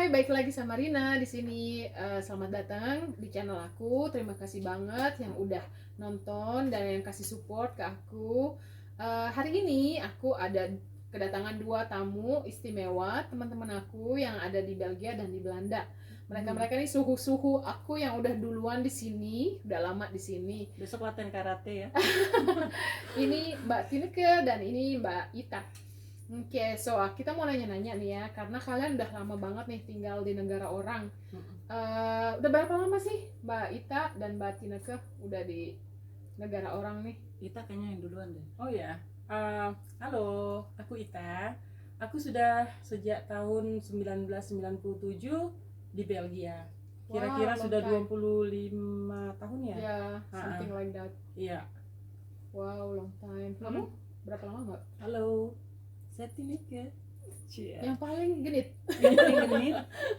Hai, baik lagi sama Rina di sini. Selamat datang di channel aku. Terima kasih banget yang udah nonton dan yang kasih support ke aku. Hari ini aku ada kedatangan dua tamu istimewa, teman-teman aku yang ada di Belgia dan di Belanda. Mereka nih suhu-suhu aku yang udah duluan di sini, udah lama di sini. Besok latihan karate ya. Ini Mbak Tineke dan ini Mbak Ita. Oke, so kita mau nanya-nanya nih ya, karena kalian udah lama banget nih tinggal di negara orang. Udah berapa lama sih Mbak Ita dan Mbak Tineke udah di negara orang nih? Ita kayaknya yang duluan deh. Oh ya, halo, aku Ita. Aku sudah sejak tahun 1997 di Belgia. Kira-kira Wow, sudah long time. 25 tahun ya? Ya, something like that. Iya. Wow, long time. Kamu berapa lama Mbak? Halo, saya Tineke. Cia. Yang paling genit. Yang paling genit,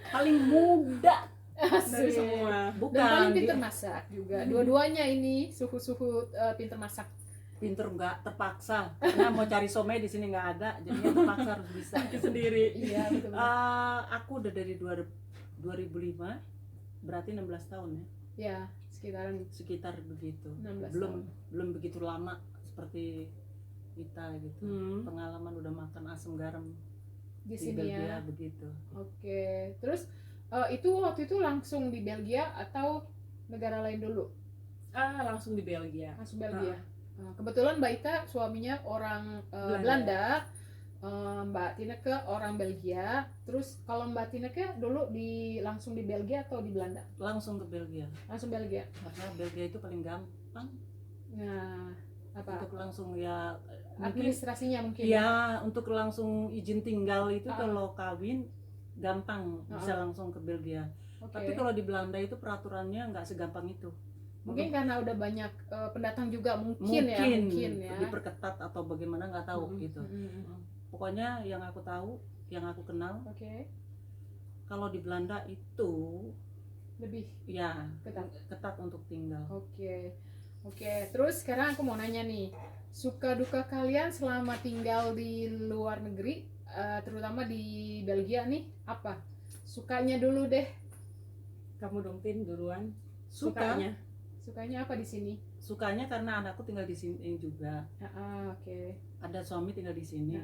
paling muda dari Asik. semua. Bukan. Dan paling pinter masak juga. Dua-duanya ini suhu-suhu pinter masak. Pinter nggak terpaksa karena mau cari somai di sini nggak ada, jadinya terpaksa harus bisa. Sendiri. Iya, betul. Aku udah dari 2005, berarti 16 tahun ya. Ya, sekitaran Sekitar begitu. 16 Belum tahun. belum begitu lama seperti Ita gitu. Pengalaman udah makan asam garam Di di sini Belgia ya. begitu. Oke, terus itu waktu itu langsung di Belgia atau negara lain dulu? Langsung di Belgia. Langsung Belgia. Kebetulan Mbak Ita suaminya orang Belanda. Belanda, Mbak Tineke orang Belgia. Terus kalau Mbak Tineke dulu langsung di Belgia atau di Belanda? Langsung ke Belgia. Langsung Belgia. Karena Belgia itu paling gampang Nah, apa? untuk langsung ya mungkin Administrasinya mungkin. ya untuk langsung izin tinggal itu Ah. kalau kawin gampang bisa Ah. langsung ke Belgia. Oke. Tapi kalau di Belanda itu peraturannya nggak segampang itu. Mungkin karena udah banyak pendatang juga mungkin ya. diperketat atau bagaimana nggak tahu gitu. Pokoknya yang aku tahu, yang aku kenal, Oke. kalau di Belanda itu Lebih ya ketat. untuk tinggal. Oke. Terus sekarang aku mau nanya nih, suka duka kalian selama tinggal di luar negeri, terutama di Belgia nih, apa? Sukanya dulu deh. Kamu dong Tin duluan. Sukanya Apa di sini? Sukanya karena anakku tinggal di sini juga. Oke. Ada suami tinggal di sini.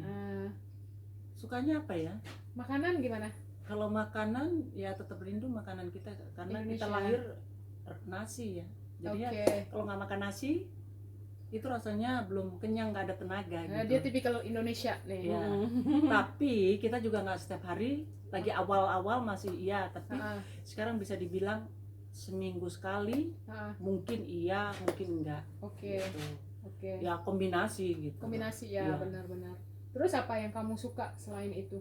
Sukanya apa ya? Makanan gimana? Kalau makanan ya tetap rindu makanan kita karena kita Indonesia. lahir nasi ya. Jadi ya kalau nggak makan nasi itu rasanya belum kenyang, nggak ada tenaga gitu. Dia tipikal Indonesia nih. Ya. Tapi kita juga nggak setiap hari. Lagi awal-awal masih iya, tapi sekarang bisa dibilang seminggu sekali. Mungkin iya, mungkin enggak. Oke. Gitu. Oke. Ya kombinasi gitu. Kombinasi ya, benar-benar. Terus apa yang kamu suka selain itu?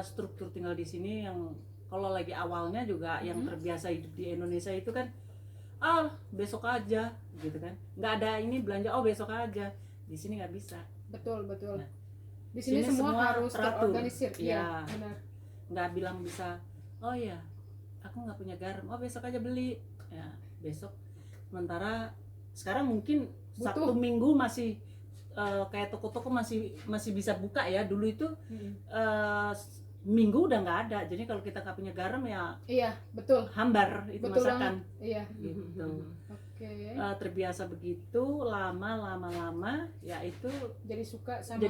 Struktur tinggal di sini yang kalau lagi awalnya juga yang terbiasa hidup di Indonesia itu kan besok aja gitu kan, nggak ada ini belanja besok aja. Di sini nggak bisa. Betul. Nah, Di sini semua harus teratur. terorganisir. Ya, benar. nggak bilang bisa ya aku nggak punya garam, besok aja beli ya, besok. Sementara sekarang mungkin Sabtu Minggu masih kayak toko-toko masih bisa buka ya. Dulu itu Minggu udah nggak ada, jadi kalau kita nggak punya garam ya iya betul, hambar itu betul masakan. Iya Gitu. Oke. Terbiasa begitu lama ya itu Jadi suka sama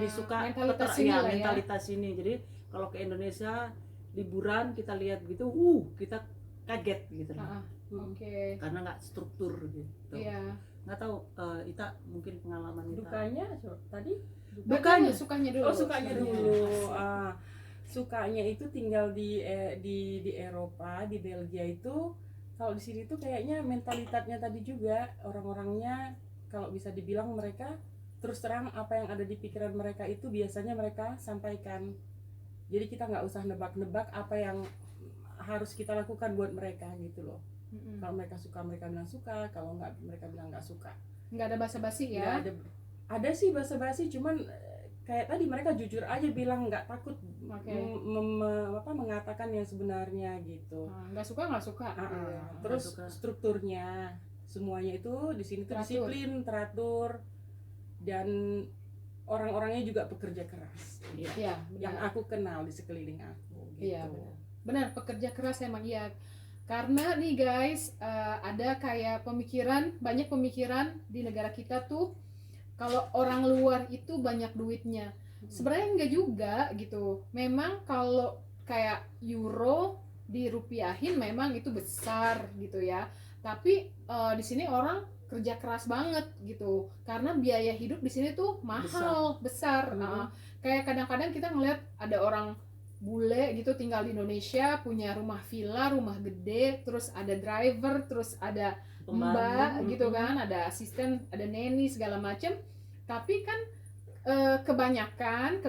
mentalitas ini lah mentalitas ini. Jadi kalau ke Indonesia liburan kita lihat gitu kita kaget gitu lah. Oke. Karena nggak struktur gitu. Iya. Nggak tahu Ita mungkin pengalaman Ita. Dukanya tadi? Dukanya sukanya dulu. Sukanya dulu. Sukanya itu tinggal di Eropa, di Belgia itu. Kalau di sini tuh kayaknya mentalitasnya tadi juga, orang-orangnya kalau bisa dibilang mereka terus terang apa yang ada di pikiran mereka itu biasanya mereka sampaikan. Jadi kita nggak usah nebak-nebak apa yang harus kita lakukan buat mereka gitu loh. Kalau mereka suka mereka bilang suka, kalau nggak mereka bilang nggak suka. Nggak ada basa-basi ya? Ada sih basa-basi, cuman kayak tadi mereka jujur aja bilang nggak takut mengatakan yang sebenarnya gitu. Nggak suka. Terus strukturnya semuanya itu di sini tuh disiplin, teratur, dan orang-orangnya juga pekerja keras. Iya, Yang benar. aku kenal di sekeliling aku. Gitu. Iya, benar. Benar, pekerja keras emang iya. Karena nih guys, ada kayak banyak pemikiran di negara kita tuh kalau orang luar itu banyak duitnya. Sebenarnya enggak juga gitu. Memang kalau kayak euro dirupiahin memang itu besar gitu ya. Tapi di sini orang kerja keras banget gitu. Karena biaya hidup di sini tuh mahal, besar. Kayak kadang-kadang kita ngeliat ada orang bule gitu tinggal di Indonesia, punya rumah villa, rumah gede, terus ada driver, terus ada mbak gitu kan, ada asisten, ada nanny segala macem. Tapi kan kebanyakan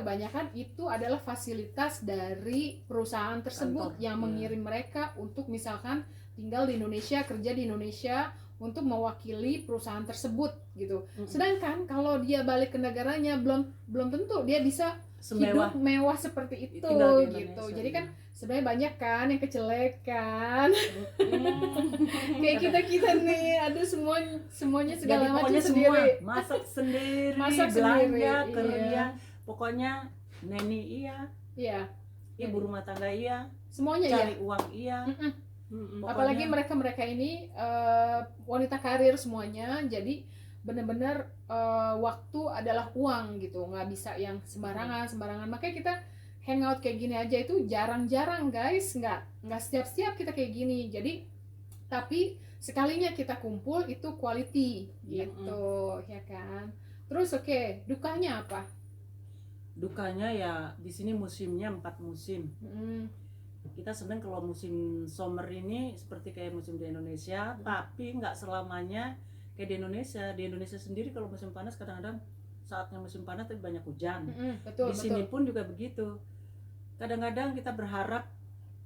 itu adalah fasilitas dari perusahaan tersebut Kantor, yang mengirim mereka untuk misalkan tinggal di Indonesia, kerja di Indonesia untuk mewakili perusahaan tersebut gitu. Sedangkan kalau dia balik ke negaranya belum tentu dia bisa semewah hidup mewah seperti itu tinggal di gitu. Indonesia, Jadi kan ya. sebenarnya banyak kan yang kecelekan. Kayak kita nih, aduh semuanya segala Jadi macam pokoknya semua sendiri. masak sendiri, Masak belanja, sendiri, kerja, iya. pokoknya neni iya, Iya, ibu rumah tangga iya, semuanya ya. cari uang iya. Pokoknya- Apalagi mereka ini wanita karir semuanya, jadi benar-benar waktu adalah uang gitu, nggak bisa yang sembarangan. Makanya kita hangout kayak gini aja itu jarang-jarang guys, nggak setiap kita kayak gini. Jadi tapi sekalinya kita kumpul itu quality gitu, ya kan. Terus oke, dukanya apa? Dukanya ya di sini musimnya 4 musim. Kita sebenarnya kalau musim summer ini seperti kayak musim di Indonesia, tapi nggak selamanya kayak di Indonesia. Di Indonesia sendiri kalau musim panas kadang-kadang saatnya musim panas tapi banyak hujan. Betul, Di sini pun juga begitu. Kadang-kadang kita berharap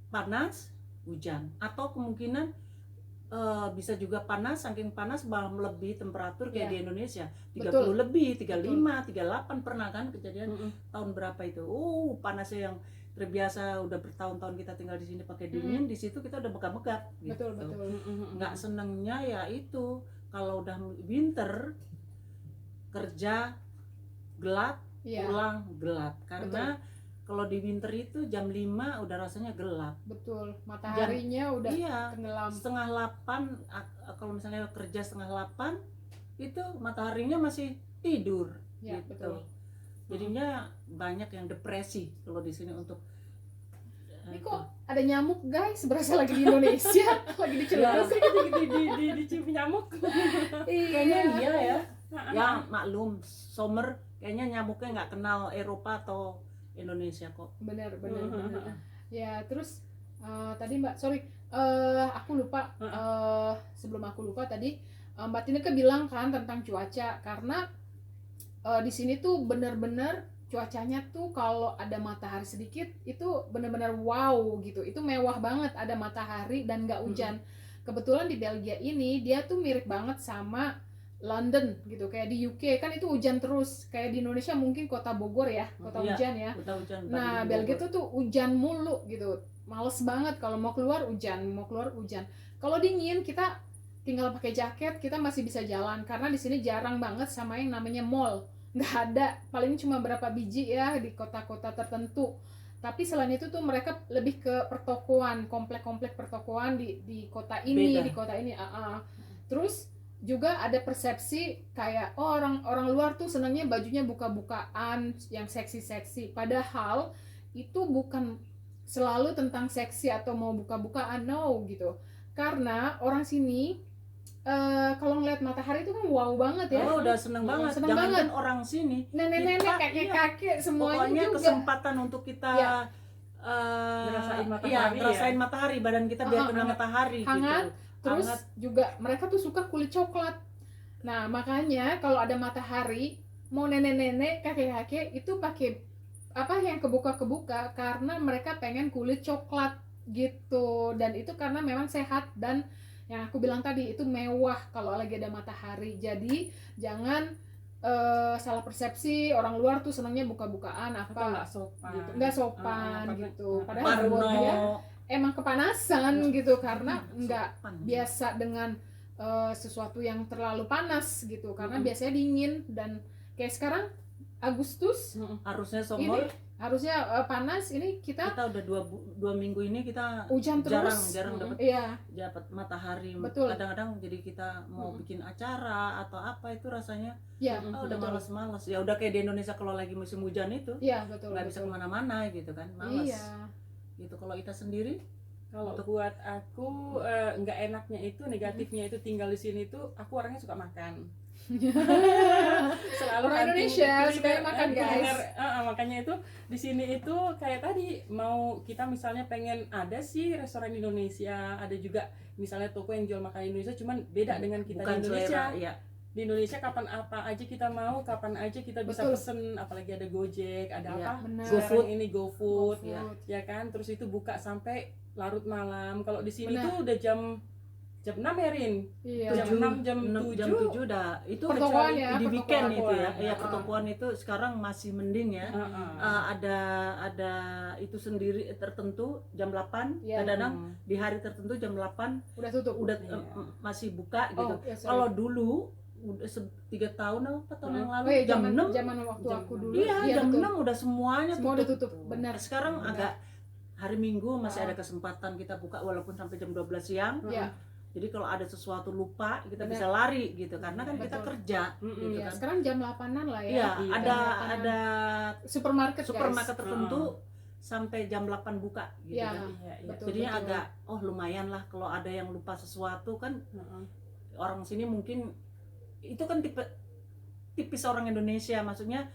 panas, hujan, atau kemungkinan bisa juga panas, saking panas malah melebihi temperatur kayak Ya. di Indonesia 30 Betul. lebih, 35, 38 pernah kan kejadian tahun berapa itu. Panasnya yang terbiasa udah bertahun-tahun kita tinggal di sini pakai dingin, di situ kita udah megap-megap gitu. Betul. Nggak senengnya ya itu kalau udah winter kerja gelap, Iya, pulang gelap. Karena kalau di winter itu jam 5 udah rasanya gelap. betul. Mataharinya udah Iya, tenggelam. setengah 8 kalau misalnya kerja setengah 8 itu mataharinya masih tidur Ya, gitu. betul. Jadinya banyak yang depresi kalau di sini untuk Ini kok ada nyamuk guys, berasa lagi di Indonesia, lagi di Ya, Cilegon. dicium nyamuk. kayaknya iya ya. Nah, Ya maklum, summer kayaknya nyamuknya nggak kenal Eropa atau Indonesia kok. Benar. Ya, terus tadi Mbak, sorry, aku lupa. Sebelum aku lupa tadi, Mbak Tineke bilang kan tentang cuaca, karena di sini tuh benar-benar cuacanya tuh kalau ada matahari sedikit itu benar-benar wow gitu, itu mewah banget, ada matahari dan nggak hujan. Kebetulan di Belgia ini dia tuh mirip banget sama London gitu, kayak di UK kan itu hujan terus, kayak di Indonesia mungkin kota Bogor ya, kota Iya, hujan ya. kota hujan. Nah, Belgia tuh hujan mulu gitu. Males banget kalau mau keluar hujan. Kalau dingin kita tinggal pakai jaket, kita masih bisa jalan karena di sini jarang banget sama yang namanya mall. Nggak ada, paling cuma berapa biji ya di kota-kota tertentu. Tapi selain itu tuh mereka lebih ke pertokoan, komplek-komplek pertokoan di kota ini, Beda. di kota ini. Terus juga ada persepsi kayak orang luar tuh senangnya bajunya buka-bukaan yang seksi-seksi, padahal itu bukan selalu tentang seksi atau mau buka-bukaan, no gitu. Karena orang sini kalau ngeliat matahari itu kan wow banget ya. udah seneng banget. Seneng Jangan banget. kan orang sini. Nenek-nenek, Kita- kakek-kakek semuanya Pokoknya juga. kesempatan untuk kita Iya. Ngerasain matahari iya, ya. ngerasain matahari, badan kita biar kena Hangat. matahari Hangat. gitu. Terus Hangat. juga mereka tuh suka kulit coklat. Nah, makanya kalau ada matahari, mau nenek-nenek, kakek-kakek itu pakai apa yang kebuka-kebuka karena mereka pengen kulit coklat gitu. Dan itu karena memang sehat dan yang aku bilang tadi itu mewah kalau lagi ada matahari. Jadi jangan salah persepsi orang luar tuh senangnya buka-bukaan Atau apa nggak sopan. gitu. Nggak sopan gitu. Padahal Parno. buat dia emang kepanasan gitu karena nggak Sopan. biasa dengan sesuatu yang terlalu panas gitu, karena biasanya dingin. Dan kayak sekarang Agustus Harusnya ini somol. harusnya panas, ini kita Kita udah dua minggu ini kita hujan terus. jarang dapat Iya, matahari. Betul. Kadang-kadang jadi kita mau bikin acara atau apa itu rasanya iya, udah betul. malas-malas. Ya udah kayak di Indonesia kalau lagi musim hujan itu Iya, betul. nggak bisa betul. kemana-mana gitu kan, malas. Iya. Gitu. Kalau Ita sendiri Kalau buat aku nggak enaknya itu, negatifnya itu tinggal di sini tuh aku orangnya suka makan. Selalu Orang hunting Indonesia kuliner, suka makan, guys. makanya itu di sini itu kayak tadi mau kita misalnya pengen ada sih restoran Indonesia, ada juga misalnya toko yang jual makanan Indonesia, cuman beda dengan kita bukan di Indonesia. selera, ya. Di Indonesia kapan apa aja kita mau, kapan aja kita bisa Betul. pesen, apalagi ada Gojek, ada Iya. apa? Benar. Sekarang ini GoFood, Iya. ya kan, terus itu buka sampai larut malam. Kalau di sini Benar. tuh udah jam 6 ya Rin, Iya. jam 6 jam 7 7 udah itu Pertokoan kecuali ya, di weekend itu ya. pertokoan. Ya pertokoan itu sekarang masih mending ya. Ada itu sendiri tertentu jam 8, Iya. kadang-kadang di hari tertentu jam 8 Udah tutup. udah Iya. masih buka gitu. Oh, ya, sorry. Kalau dulu udah 3 tahun atau 4 tahun yang lalu Oh iya, jam 6 zaman waktu Jam aku 6. dulu. iya jam betul. 6 udah semuanya Semua udah tutup. Benar. Sekarang Benar. agak hari Minggu masih Ah. ada kesempatan kita buka walaupun sampai jam 12 siang. Iya. Jadi kalau ada sesuatu lupa kita Benar. bisa lari gitu karena kan kita Betul. kerja gitu Iya, kan. sekarang jam 8-an lah ya. Iya, Iya. ada Jam 8-an. ada supermarket, supermarket guys. tertentu sampai jam 8 buka gitu Iya. kan. Iya, iya. Betul. Jadinya agak lumayan lah kalau ada yang lupa sesuatu kan orang sini mungkin itu kan tipis orang Indonesia maksudnya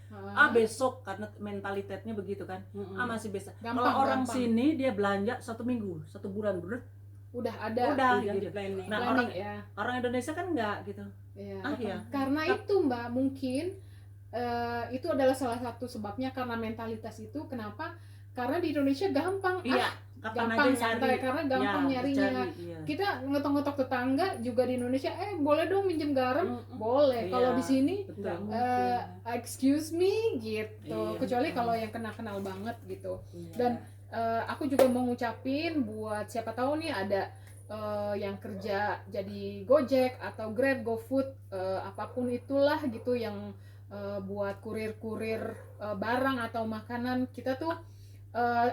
besok karena mentalitasnya begitu kan. Masih bisa. Gampang, Kalau orang gampang. sini dia belanja 1 minggu, 1 bulan bener. Udah ada Udah Udah gitu. di planning. Nah, planning ya. Orang Indonesia kan enggak gitu. Iya. Iya. Karena itu Mbak, mungkin itu adalah salah satu sebabnya, karena mentalitas itu. Kenapa? Karena di Indonesia gampang. Iya, kapan gampang aja santai, cari. karena gampang Ya, nyarinya. cari, iya. Kita ngetok-ngetok tetangga juga di Indonesia, boleh dong minjem garam? Boleh. Kalau Iya. di sini Betul. Nggak mungkin. excuse me gitu. Iya. Kecuali kalau yang kenal-kenal banget gitu. Iya. Dan aku juga mau ngucapin buat siapa tahu nih ada yang kerja jadi Gojek atau Grab, GoFood, apapun itulah gitu yang buat kurir-kurir barang atau makanan. Kita tuh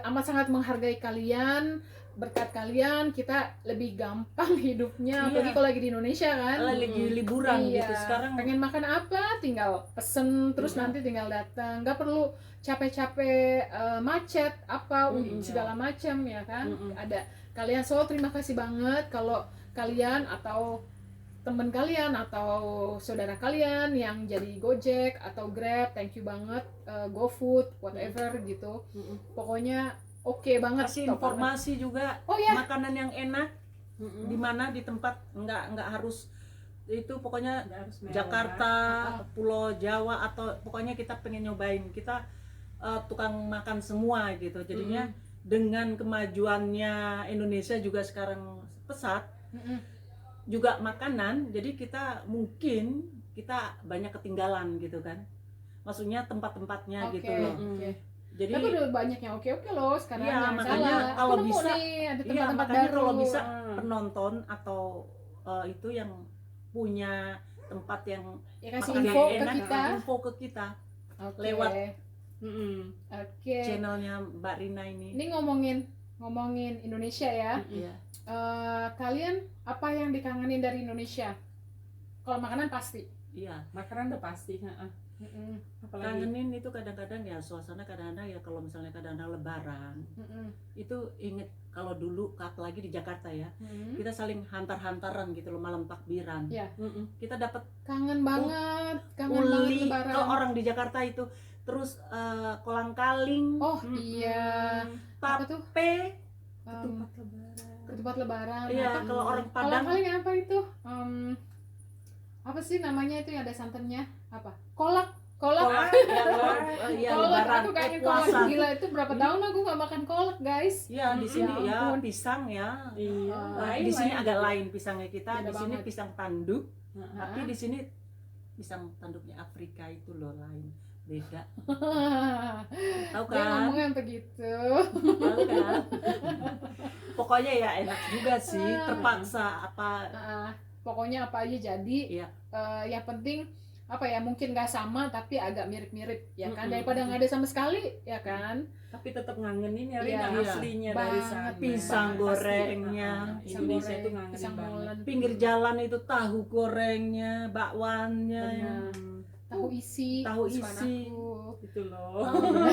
amat sangat menghargai kalian. Berkat kalian kita lebih gampang hidupnya, Iya. apalagi kalau lagi di Indonesia kan. Lagi liburan Iya. gitu sekarang. Pengen makan apa tinggal pesen, terus Iya. nanti tinggal datang, nggak perlu capek-capek macet apa Iya. segala macam ya kan. Mm-mm. Ada kalian, so terima kasih banget kalau kalian atau temen kalian atau saudara kalian yang jadi Gojek atau Grab, thank you banget. GoFood whatever gitu, pokoknya oke banget. Kasih top informasi juga banget. Oh ya, makanan yang enak di mana di tempat nggak harus itu pokoknya Nggak harus mewah. Jakarta, Pulau Jawa atau pokoknya kita pengen nyobain, kita tukang makan semua gitu. Jadinya dengan kemajuannya Indonesia juga sekarang pesat juga makanan, jadi kita mungkin kita banyak ketinggalan gitu kan. Maksudnya tempat-tempatnya oke, gitu loh. oke. Jadi Tapi udah banyak yang oke-oke loh sekarang. Iya, yang makanya salah. kalau Aku nemu bisa- nih, ada iya, tempat-tempat makanya baru. kalau bisa penonton atau itu yang punya tempat yang Ya kasih makan info yang ke enak, kita. info ke kita Oke. lewat Oke. channelnya Mbak Rina ini. Ini ngomongin Indonesia ya. Iya. Kalian apa yang dikangenin dari Indonesia? Kalau makanan pasti. Iya. Makanan udah pasti. Apalagi Kangenin itu kadang-kadang ya suasana, kadang-kadang ya kalau misalnya kadang-kadang Lebaran itu inget kalau dulu apalagi di Jakarta ya, kita saling hantar-hantaran gitu loh malam takbiran. Iya. Kita dapat Kangen banget, kangen banget uli Lebaran. kalau orang di Jakarta itu, terus kolang-kaling, Oh iya. Apa tuh? tape, ketupat lebaran. Ketupat Lebaran. iya Apa? kalau orang Kalau Padang kalian apa itu? Apa sih namanya itu yang ada santannya? Apa? Kolak. kolak, ya Kolak, Lebaran, aku kangen puasa. kolak. Gila, itu berapa tahun aku nggak makan kolak, guys. Ya di sini Ya ya ampun. pisang ya. Iya. Di sini agak lain pisangnya kita. Beda Di sini banget. pisang tanduk, Heeh. tapi di sini pisang tanduknya Afrika itu loh lain, beda. Tahu Dia kan? ngomongnya begitu. Tahu kan? Pokoknya ya enak juga sih. Terpaksa apa? Pokoknya apa aja jadi. Iya. Yang penting apa ya, mungkin nggak sama tapi agak mirip-mirip ya kan, Mm-mm. daripada nggak ada sama sekali ya kan. Tapi tetap ngangenin ya Iya. Rina Iya. aslinya Banget. dari sana. Pisang Pasti. gorengnya. Pisang Indonesia goreng, itu ngangenin pisang banget. molen, Pinggir jalan itu tahu gorengnya, bakwannya, ya. Benar. tahu isi, Tahu kesukaan isi. aku. Itu loh. Oh, benar.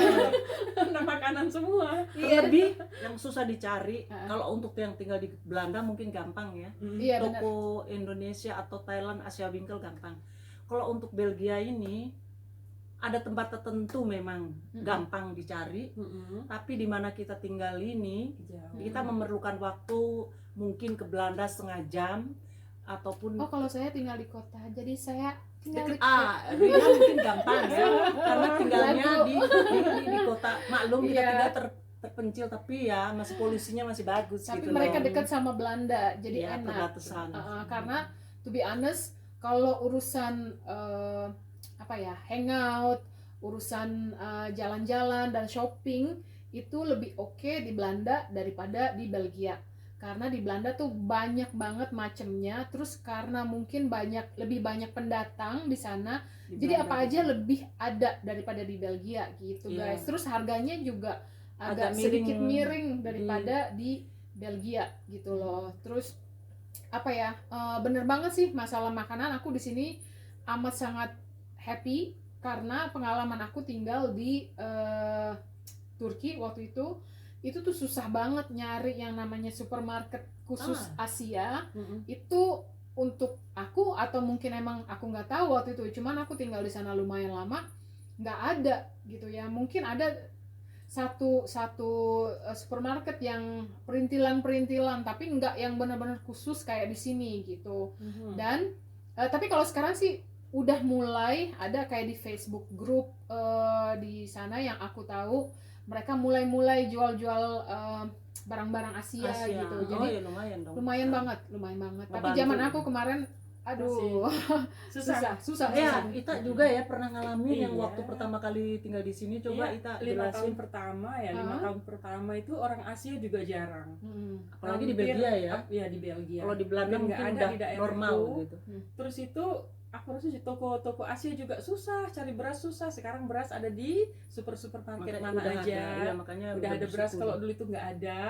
Nah, makanan semua. Iya. Terlebih yang susah dicari. Heeh. Kalau untuk yang tinggal di Belanda mungkin gampang ya. Iya benar. Toko Indonesia atau Thailand Asia Winkel gampang. Kalau untuk Belgia ini ada tempat tertentu memang Mm-mm. gampang dicari, tapi di mana kita tinggal ini Jauh. kita memerlukan waktu mungkin ke Belanda setengah jam ataupun Oh, kalau saya tinggal di kota, jadi saya tinggal di Rina mungkin gampang ya karena tinggalnya Lagu. di kota maklum kita Iya. tinggal terpencil, tapi ya masih polisinya masih bagus tapi gitu mereka loh. dekat sama Belanda, jadi Ya, enak. perbatasan. Karena to be honest, kalau urusan apa ya, hangout, urusan jalan-jalan dan shopping itu lebih oke di Belanda daripada di Belgia. Karena di Belanda tuh banyak banget macemnya, terus karena mungkin lebih banyak pendatang di sana, Di jadi Belanda apa aja gitu. lebih ada daripada di Belgia gitu Iya. guys. Terus harganya juga Agak agak miring. sedikit miring daripada di Belgia gitu loh. Terus apa ya, bener banget sih masalah makanan, aku di sini amat sangat happy karena pengalaman aku tinggal di Turki waktu itu tuh susah banget nyari yang namanya supermarket khusus Asia. Itu untuk aku, atau mungkin emang aku nggak tahu waktu itu, cuman aku tinggal di sana lumayan lama, nggak ada gitu ya. Mungkin ada satu supermarket yang perintilan, tapi nggak yang benar-benar khusus kayak di sini gitu. Dan tapi kalau sekarang sih udah mulai ada kayak di Facebook grup di sana yang aku tahu, mereka mulai jual-jual barang-barang Asia, gitu. Oh Jadi ya lumayan dong. lumayan banget. Tapi Ngebantu. zaman aku kemarin, aduh, susah. Ya, Ita juga ya pernah ngalamin yang Iya. waktu pertama kali tinggal di sini. Coba Iya, Ita 5 tahun jelasin. pertama ya, 5 Hah? tahun pertama itu orang Asia juga jarang. Apalagi di Hampir- Belgia ya. Iya, di Belgia. Kalau di Belanda Hampir mungkin nggak ada udah di daerahku. normal gitu. Terus itu aku rasa di toko-toko Asia juga susah, cari beras susah. Sekarang beras ada di supermarket Makanya mana udah aja. ada, ya, makanya Udah ada beras, bersyukur. kalau dulu itu nggak ada.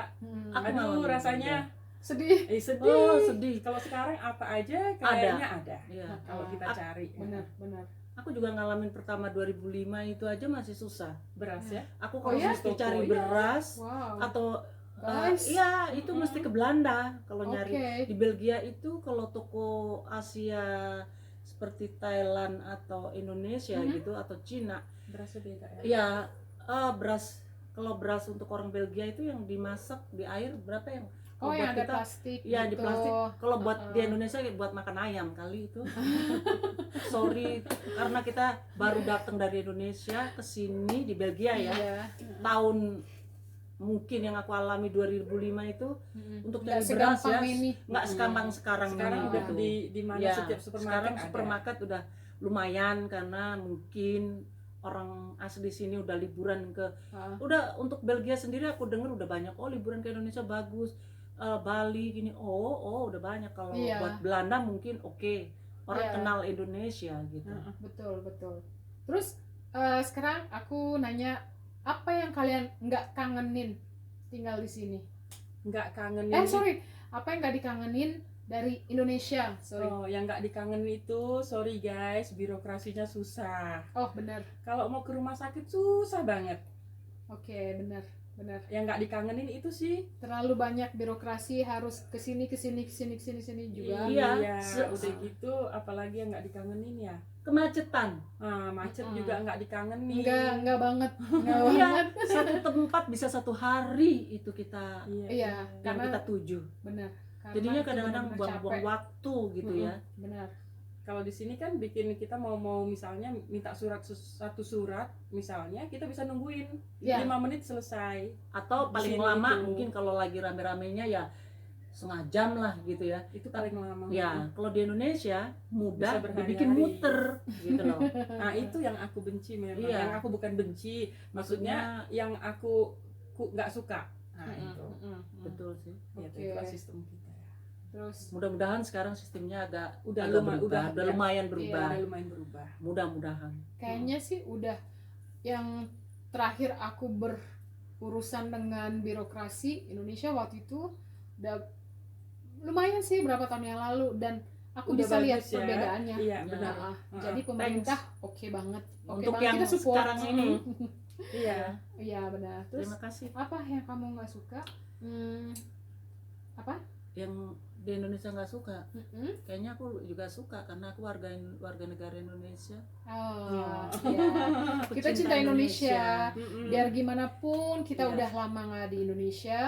Aku Aduh, ngalamin rasanya Sedih. sedih. Oh, sedih. Kalau sekarang apa aja kayaknya ada. Iya. Kalau kita cari. Benar. Aku juga ngalamin pertama 2005 itu aja masih susah. Beras ya. Aku Oh kalau ya? mesti cari Iya. beras Wow. atau Guys. iya itu mesti ke Belanda kalau Oke. nyari. Di Belgia itu kalau toko Asia seperti Thailand atau Indonesia gitu atau Cina, Berasnya beda ya. ya beras, kalau beras untuk orang Belgia itu yang dimasak di air berapa yang Oh, kalau yang buat ada kita, plastik ya di gitu. plastik. Kalau buat di Indonesia buat makan ayam kali itu. Sorry, karena kita baru datang dari Indonesia ke sini di Belgia ya. Iya. Tahun mungkin yang aku alami 2005 itu untuk Nggak cari beras segampang ya ini. nggak segampang sekarang Sekarang ini udah gitu. di mana Ya, setiap supermarket sekarang ada. supermarket udah lumayan karena mungkin orang asli sini udah liburan ke udah untuk Belgia sendiri aku dengar udah banyak liburan ke Indonesia bagus. Bali gini udah banyak. Kalau Iya. buat Belanda mungkin oke. Orang Iya. kenal Indonesia gitu. Betul. Terus sekarang aku nanya, apa yang kalian nggak kangenin tinggal di sini? Nggak kangen Apa yang nggak dikangenin dari Indonesia? Oh, yang nggak dikangenin itu, sorry guys, birokrasinya susah. Oh, benar. Kalau mau ke rumah sakit susah banget. Oke, benar. Yang nggak dikangenin itu sih. Terlalu banyak birokrasi, harus kesini juga. Iya. Udah gitu, apalagi yang nggak dikangenin ya. Kemacetan. Macet juga nggak dikangenin. Enggak banget. Iya, satu tempat bisa satu hari itu kita Iya, yang karena kita tuju. benar. Jadinya itu kadang-kadang benar-benar buang-buang capek. waktu gitu ya. Benar. Kalau di sini kan bikin kita mau misalnya minta satu surat misalnya, kita bisa nungguin Iya. 5 menit selesai. Atau Di paling sini lama itu. mungkin kalau lagi rame-ramenya ya setengah jam lah gitu ya. Itu paling lama. Ya, kalau di Indonesia mudah Bisa berhari-hari. dibikin muter gitu loh. Nah, itu yang aku benci memang. Iya. Yang aku bukan benci, maksudnya yang aku nggak suka. Nah, itu. Betul sih. Ya, Oke. itulah sistem kita ya. Terus Mudah-mudahan sekarang sistemnya agak Udah agak lumayan- berubah, udah, ya. lumayan berubah. Udah lumayan berubah. Mudah-mudahan. kayaknya sih udah, yang terakhir aku berurusan dengan birokrasi Indonesia waktu itu udah lumayan sih berapa tahun yang lalu, dan aku Udah bisa lihat bagus ya. perbedaannya. Iya, Ya. benar. Ah, Ah, jadi pemerintah oke banget, oke Untuk banget, yang kita support. sekarang ini. Iya. Iya benar. Terus Terima kasih. apa yang kamu nggak suka? Apa? Yang di Indonesia nggak suka, Mm-mm. kayaknya aku juga suka karena aku warga negara Indonesia. Oh, Oh. iya. Aku Kita cinta Indonesia. Mm-mm. Biar gimana pun kita Iya. udah lama nggak di Indonesia,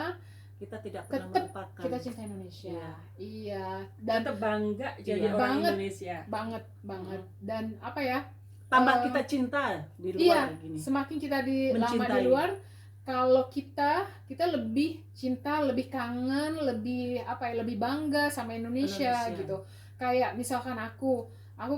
Kita tidak pernah Tetep melupakan. kita cinta Indonesia. Iya. Iya. Dan Tetap bangga jadi Iya. orang Banget. Indonesia. banget. Dan apa ya? Tambah Eh, kita cinta di luar Iya, gini. semakin kita lama di Mencintai. luar, kalau kita lebih cinta, lebih kangen, lebih apa ya, lebih bangga sama Indonesia, Indonesia. gitu. Kayak misalkan aku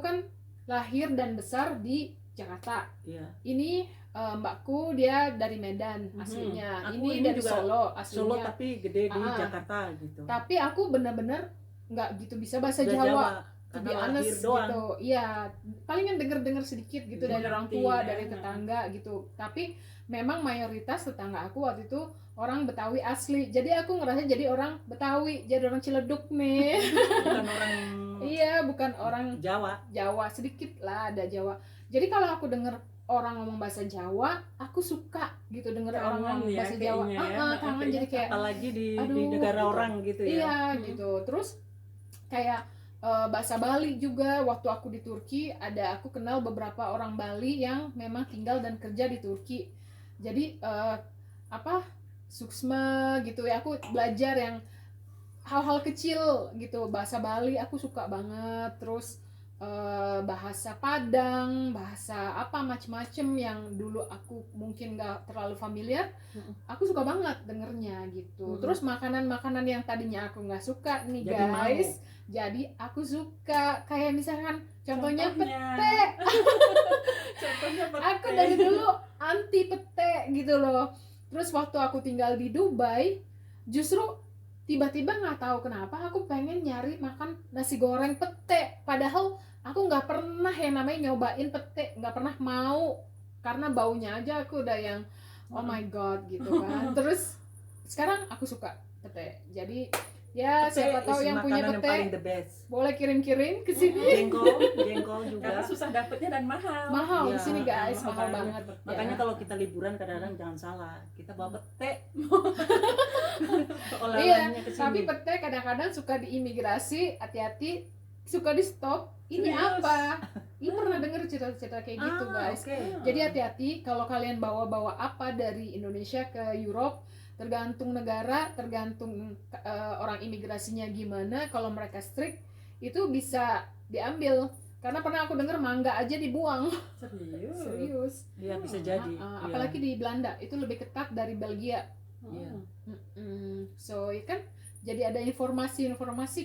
kan lahir dan besar di Jakarta. Iya. Ini mbakku dia dari Medan aslinya. Aku Ini ini dari juga Solo Solo aslinya. tapi gede di Ah. Jakarta gitu. Tapi aku bener-bener nggak gitu bisa bahasa Udah Jawa. To karena be lahir honest doang. gitu, iya, palingan denger sedikit gitu Iya, dari orang ngerti, tua, ya. dari tetangga gitu. Tapi memang mayoritas tetangga aku waktu itu orang Betawi asli. Jadi aku ngerasa jadi orang Betawi, jadi orang Ciledug nih. Bukan orang Iya, bukan orang Jawa. Jawa, sedikit lah ada Jawa. Jadi kalau aku denger orang ngomong bahasa Jawa, aku suka gitu denger orang Kangen ngomong ya, bahasa Jawa. kayaknya ya. Kangen Kayaknya jadi kayak Apalagi di aduh, negara gitu. orang gitu ya. iya gitu. Terus kayak bahasa Bali juga, waktu aku di Turki aku kenal beberapa orang Bali yang memang tinggal dan kerja di Turki. Jadi apa suksma gitu ya, aku belajar yang hal-hal kecil gitu, bahasa Bali aku suka banget. Terus bahasa Padang, bahasa apa macem-macem yang dulu aku mungkin nggak terlalu familiar, aku suka banget dengernya gitu. Terus makanan-makanan yang tadinya aku nggak suka nih Jadi guys, jadi aku suka. Kayak misalkan contohnya pete. Contohnya pete. Aku dari dulu anti pete gitu loh. Terus waktu aku tinggal di Dubai, justru tiba-tiba nggak tahu kenapa aku pengen nyari makan nasi goreng pete. Padahal aku nggak pernah yang namanya nyobain pete, nggak pernah mau, karena baunya aja aku udah yang oh my god gitu kan. Terus sekarang aku suka pete. Jadi ya Pete siapa tahu is yang punya makanan yang paling pete the best. boleh kirim-kirim ke sini. Jengkol juga. Karena susah dapetnya dan mahal. Mahal di Iya, sini guys, mahal mahal banget banget. pete. Makanya Ya. kalau kita liburan kadang-kadang jangan salah, kita bawa pete. Iya, Oleh-olehnya ke tapi sini. pete kadang-kadang suka di imigrasi, hati-hati, suka di stop. Ini Serius? apa? Ini pernah denger cerita-cerita kayak gitu guys. Oke. Jadi hati-hati kalau kalian bawa-bawa apa dari Indonesia ke Europe, tergantung negara, tergantung orang imigrasinya gimana. Kalau mereka strict, itu bisa diambil. Karena pernah aku denger mangga aja dibuang. Serius. Serius. Iya bisa jadi. Iya. Apalagi di Belanda, itu lebih ketat dari Belgia. Iya. So ya kan, jadi ada informasi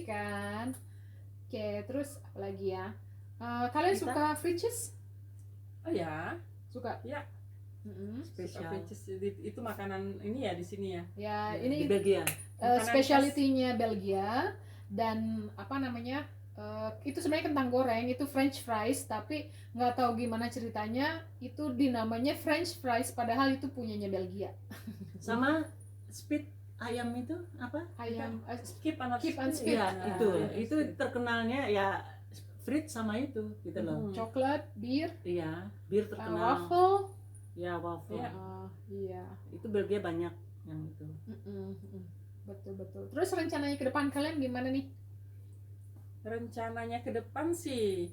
kan. Oke, terus apa lagi ya? Kalian Kita- suka fried cheese? Oh ya. Suka? Ya. Spesial. Itu makanan ini ya di sini ya. Ya, Di ini Belgia. Makanan specialty-nya Belgia. Dan apa namanya? Itu sebenarnya kentang goreng, itu French fries, tapi nggak tahu gimana ceritanya itu dinamanya French fries, padahal itu punyanya Belgia. Sama speed ayam itu apa? Ayam Keep and Keep and Speed. Iya, Nah, itu terkenalnya ya frit sama itu gitu loh. coklat, bir, Iya, bir terkenal. waffle. Ya, waffle. Iya. Iya. Itu Belgia banyak yang itu. Betul. Terus rencananya ke depan kalian gimana nih? Rencananya ke depan sih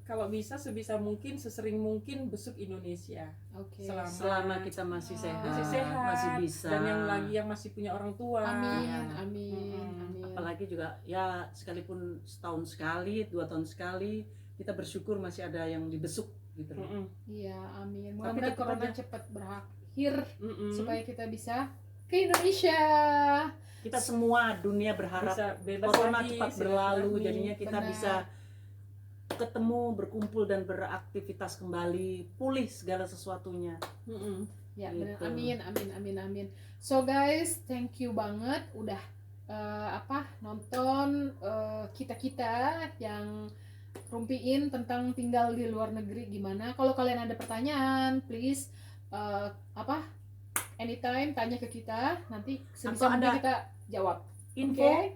kalau bisa sebisa mungkin sesering mungkin besok Indonesia. Oke. Selama kita masih sehat, Masih sehat masih bisa. dan yang masih punya orang tua. Amin, Iya. amin. Apalagi juga ya sekalipun setahun sekali, 2 tahun sekali, kita bersyukur masih ada yang dibesuk gitu loh. Mm-mm. Iya, amin. Tapi Mudah-mudahan tetap corona aja. cepat berakhir Mm-mm. supaya kita bisa ke Indonesia. Kita semua dunia berharap Bisa bebas corona lagi, cepat silaturahmi. berlalu, jadinya kita Benar. bisa ketemu, berkumpul dan beraktivitas kembali, pulih segala sesuatunya. Mm-mm. Ya, Gitu. benar. Amin. So guys, thank you banget udah nonton kita-kita yang rumpiin tentang tinggal di luar negeri gimana. Kalau kalian ada pertanyaan, please anytime tanya ke kita, nanti sebisa Atau mungkin ada kita jawab. info Oke?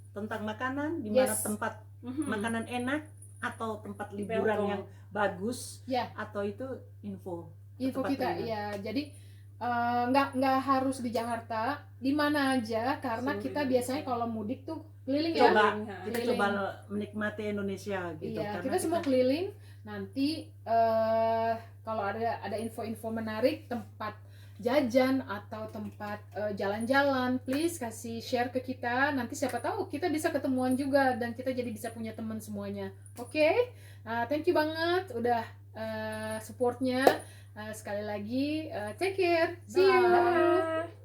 tentang makanan, di mana Yes. tempat Mhm. makanan enak atau tempat liburan Welcome. yang bagus, Ya. atau itu info Info tempat kita penginapan. ya. Jadi nggak harus di Jakarta, di mana aja, karena Seluruh kita Indonesia. biasanya kalau mudik tuh keliling ya. Coba Keliling, ha. kita Keliling. coba menikmati Indonesia gitu, Iya, karena kita semua keliling. Nanti kalau ada info-info menarik, tempat jajan atau tempat jalan-jalan, please kasih share ke kita. Nanti siapa tahu kita bisa ketemuan juga dan kita jadi bisa punya teman semuanya. Oke? Thank you banget udah supportnya. Sekali lagi, take care. See you. Bye.